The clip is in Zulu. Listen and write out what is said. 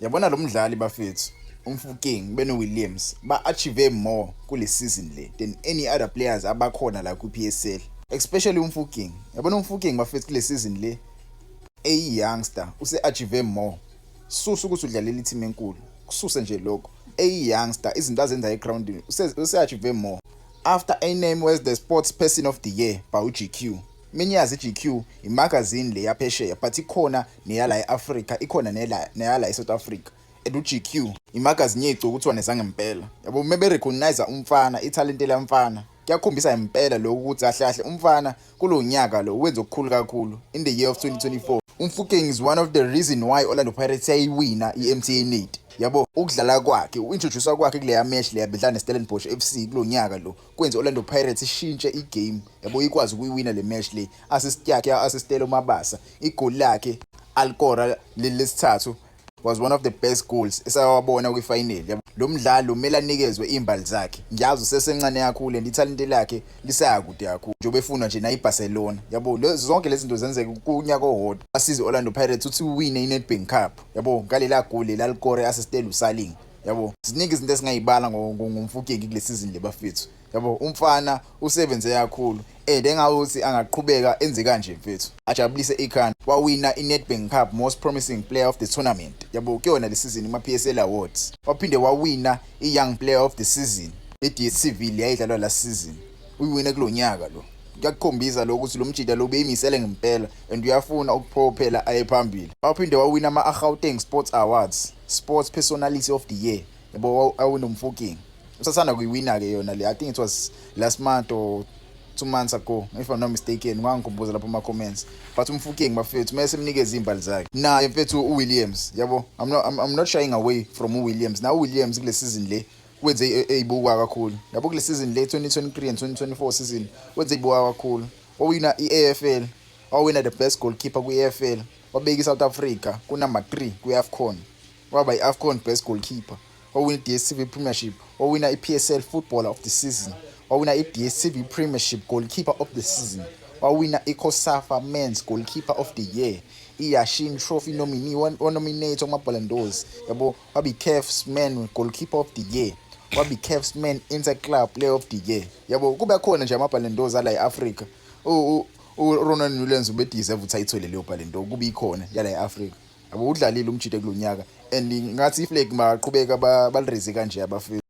Yabona lo mdlali bafethu umfukeng beno-Williams ba-achieve more kule season le than any other players abakhona la ku-PSL, especially umfukeng. Yabona umfukeng bafethu kule season le eyi-youngster use-achieve more. Susa ukuthi udlalela i-team enkulu, kususe nje lokho. Eyi-youngster izinto azenza e-groundini use-achieve more. After a name was the sports person of the year by uGQ. Minyazi iGQ imagazine le yaphesheya but ikhona neyala e-Africa, ikhona neyala e-South Africa. And uGQ imagazine yethu kuthiwa nezangempela. Yabo meberecognize umfana, italente lamfana. Kuyakhombisa impela lokho ukuthi ahlahle umfana kulo nyaka lo wenza okukhulu kakhulu in the year of 2024. Umfukeng is one of the reason why Orlando Pirates yayiwina i-MTN 8. Yabo ukudlala kwakhe, uintroduce kwakhe kule match le yabedlala neStellenbosch FC kulo nyaka lo kwenza Orlando Pirates ishintshe igame. Yabo ikwazi ukuyiwina le match le. Assist yakhe ya-assistelo Mabasa, igoli lakhe alikora lesithathu was one of the best goals esawabona kwi-final. Yabo lo mdlalo kumele anikezwe imbali zakhe. Ngiyazi usesencane kakhulu and ithalente lakhe lisakude kakhulu njengoba efuna nje nayiBarcelona. Yabo zonke lezi zinto zenzeka kunyaka owodwa asize Orlando Pirates uthi uwine i-Nedbank Cup. Yabo ngalela goli lalikore assistelo Saling. Yabo ziningi izinto esingayibala ngomfukeki kule season le bafethu. Yabo umfana usebenze kakhulu engawuthi angaqhubeka enze kanje mfethu ajabulise ikhanda. Wawina i-Nedbank Cup most promising player of the tournament. Yabo kuyona le season ima-PSL awards. Waphinde wawina i-young player of the season i-DStv yayidlalwa la season. Uyiwine kulo nyaka lo. Kuyakukhombisa lokho ukuthi lo mjida lo beyimisele ngempela and uyafuna ukuphophela aye phambili. Waphinde wawina ama-Gauteng Sports Awards sports personality of the year. Yabo awina umfukeng usasana kuyiwina-ke yona le. I think it was last month or 2 months ago if I'm not mistaken. Ngangikhumbula lapho ama-comments but umfukeng bafethu mase simnikeze imbali zakhe naye mfethu uWilliams. Yabo I'm not shying away from uWilliams. Na uWilliams kule season le wenze eyibukwa kakhulu. Yabo kule season le 2023 and 2024 season wenze eyibukwa kakhulu. Wawina i-AFL, wawina the best goalkeeper kwi-AFL, wabeka iSouth Africa ku-number 3 kwi-AFCON, waba i-AFCON best goalkeeper, wawina i-DStv Premiership, wawina i-PSL Footballer of the Season, wawina i-DStv Premiership Goalkeeper of the Season, wawina i-COSAFA Men's Goalkeeper of the Year, i-Yashin Trophy nominee, wanominate kuma-Ballon d'Ors. Yabo wabi-CAF's Man Goalkeeper of the Year, wabi-CAF's Man Inter-Club Player of the Year. Yabo kube khona nje ama-Ballon d'Ors ala e-Africa. uRonald Newlands ubedeserve ukuthi ayithole leyo Ballon d'Or kube ikhona yala e-Africa. Yabo udlalile umjide kulo nyaka and ngathi iflag maqhubeka baliraise kanje abafethu.